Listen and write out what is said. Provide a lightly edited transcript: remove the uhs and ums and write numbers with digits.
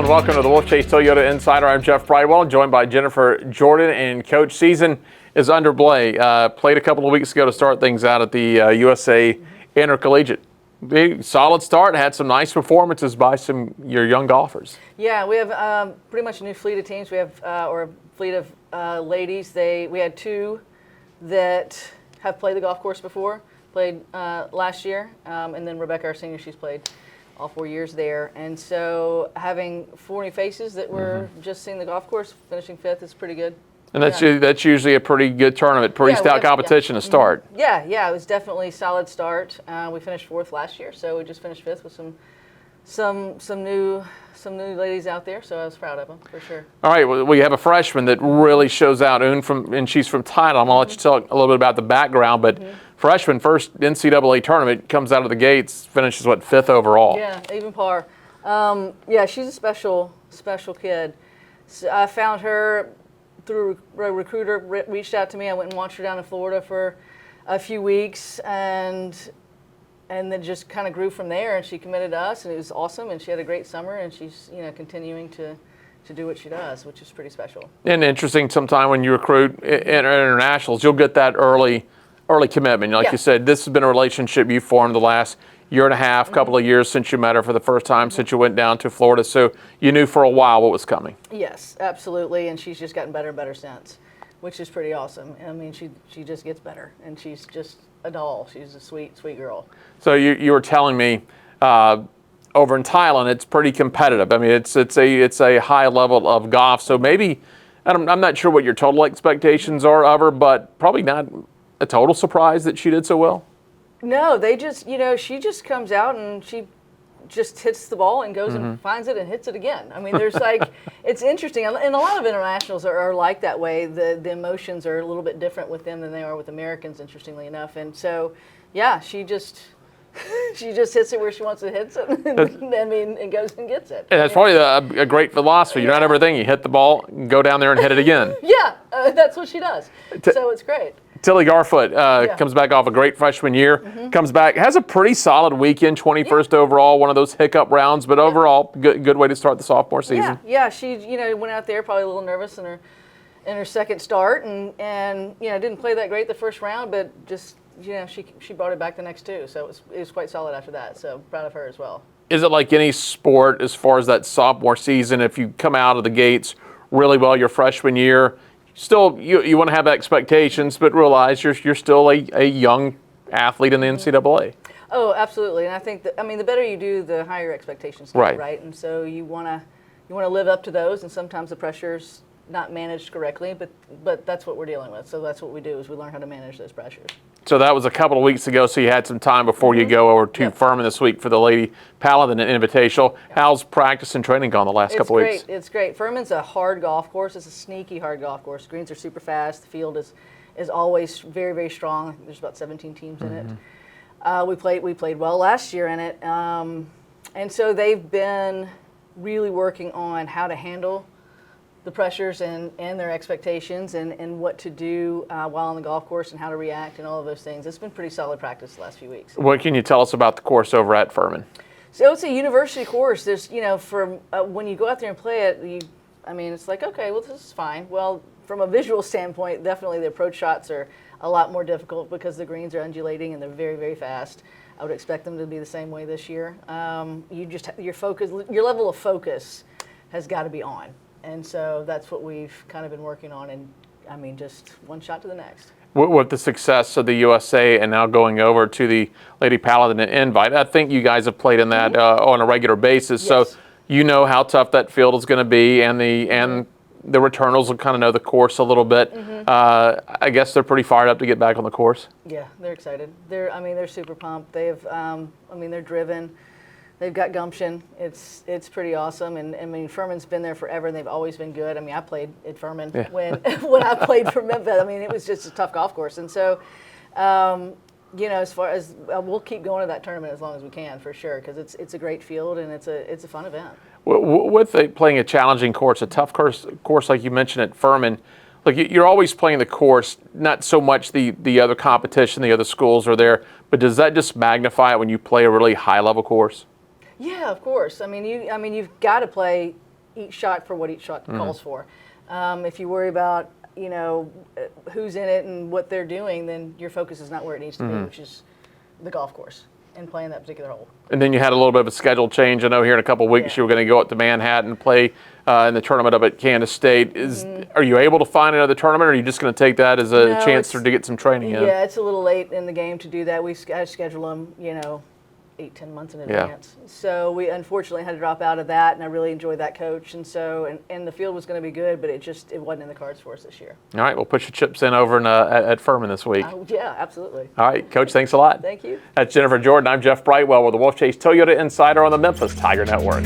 and welcome to the Wolfchase Toyota Insider. I'm Jeff Brightwell, joined by Jennifer Jordan, and Coach, season is underway. Played a couple of weeks ago to start things out at the USA Intercollegiate. Solid start, had some nice performances by your young golfers. Yeah, we have pretty much a new fleet of teams. We have, or a fleet of ladies. We had two that have played the golf course before, played last year, and then Rebecca, our senior, she's played all 4 years there. And so having 4 new faces that were just seeing the golf course, finishing 5th is pretty good. And that's usually a pretty good tournament, pretty stout competition to start. Yeah, it was definitely a solid start. We finished 4th last year, so we just finished 5th with some new ladies out there. So I was proud of them for sure. All right, well, we have a freshman that really shows out, and she's from Thailand. I'm gonna let you talk a little bit about the background, but freshman, first NCAA tournament, comes out of the gates, finishes 5th overall. Yeah, even par. Yeah, she's a special kid. So I found her through a recruiter, reached out to me. I went and watched her down in Florida for a few weeks, and then just kind of grew from there. And she committed to us, and it was awesome. And she had a great summer, and she's continuing to do what she does, which is pretty special. And interesting, sometime when you recruit internationals, you'll get that early commitment. Like you said, this has been a relationship you formed the last year and a half, couple of years since you met her for the first time, since you went down to Florida. So you knew for a while what was coming. Yes, absolutely. And she's just gotten better and better since, which is pretty awesome. I mean, she just gets better, and she's just a doll. She's a sweet, sweet girl. So you were telling me over in Thailand, it's pretty competitive. I mean, it's a high level of golf. So maybe, I'm not sure what your total expectations are of her, but probably not a total surprise that she did so well. No, they just, she just comes out and she just hits the ball and goes and finds it and hits it again. I mean, there's it's interesting. And a lot of internationals are like that way. The emotions are a little bit different with them than they are with Americans, interestingly enough. And so, yeah, she just hits it where she wants to hit it, and goes and gets it. And that's probably a great philosophy. You're not everything. You hit the ball, go down there and hit it again. Yeah, that's what she does. So it's great. Tilly Garfoot comes back off a great freshman year, comes back, has a pretty solid weekend, 21st overall, one of those hiccup rounds, but overall, good way to start the sophomore season. Yeah, she went out there probably a little nervous in her second start, and didn't play that great the first round, but just she brought it back the next two, so it was quite solid after that. So proud of her as well. Is it like any sport as far as that sophomore season? If you come out of the gates really well your freshman year, still, you want to have expectations, but realize you're still a young athlete in the NCAA. Oh, absolutely. And I think that, the better you do, the higher expectations get, right? And so you want to live up to those, and sometimes the pressure's not managed correctly, but that's what we're dealing with. So that's what we do, is we learn how to manage those pressures. So that was a couple of weeks ago, so you had some time before you go over to Furman this week for the Lady Paladin Invitational. How's practice and training gone the last couple of weeks? It's great. Furman's a hard golf course. It's a sneaky hard golf course. Greens are super fast. The field is always very, very strong. There's about 17 teams in it. We played well last year in it. And so they've been really working on how to handle the pressures and their expectations and what to do while on the golf course and how to react and all of those things. It's been pretty solid practice the last few weeks. What can you tell us about the course over at Furman? So it's a university course. There's, when you go out there and play it, it's like, okay, well, this is fine. Well, from a visual standpoint, definitely the approach shots are a lot more difficult because the greens are undulating and they're very, very fast. I would expect them to be the same way this year. Your level of focus has got to be on. And so that's what we've kind of been working on, and just one shot to the next. With the success of the USA and now going over to the Lady Paladin Invite, I think you guys have played in that on a regular basis, so you know how tough that field is going to be, and the returnals will kind of know the course a little bit. I guess they're pretty fired up to get back on the course. Yeah, they're excited. They're super pumped. They've, they're driven. They've got gumption. It's pretty awesome, and Furman's been there forever, and they've always been good. I played at Furman when I played for Memphis. It was just a tough golf course, and so as far as we'll keep going to that tournament as long as we can for sure, because it's a great field and it's a fun event. With playing a challenging course, a tough course like you mentioned at Furman, like you're always playing the course, not so much the other competition, the other schools are there, but does that just magnify it when you play a really high level course? Yeah, of course. You've got to play each shot for what each shot calls for. If you worry about, you know, who's in it and what they're doing, then your focus is not where it needs to be, which is the golf course and playing that particular hole. And then you had a little bit of a schedule change. I know here in a couple of weeks Yeah. you were going to go up to Manhattan and play in the tournament up at Kansas State. Are you able to find another tournament, or are you just going to take that as a No, chance to get some training in? Yeah, it's a little late in the game to do that. I schedule them, you know, 8-10 months in advance. So we unfortunately had to drop out of that, and I really enjoyed that coach. And so, and the field was going to be good, but it wasn't in the cards for us this year. All right, we'll put your chips in over at Furman this week. Yeah, absolutely. All right, Coach, thanks a lot. Thank you. That's Jennifer Jordan. I'm Jeff Brightwell with the Wolfchase Toyota Insider on the Memphis Tiger Network.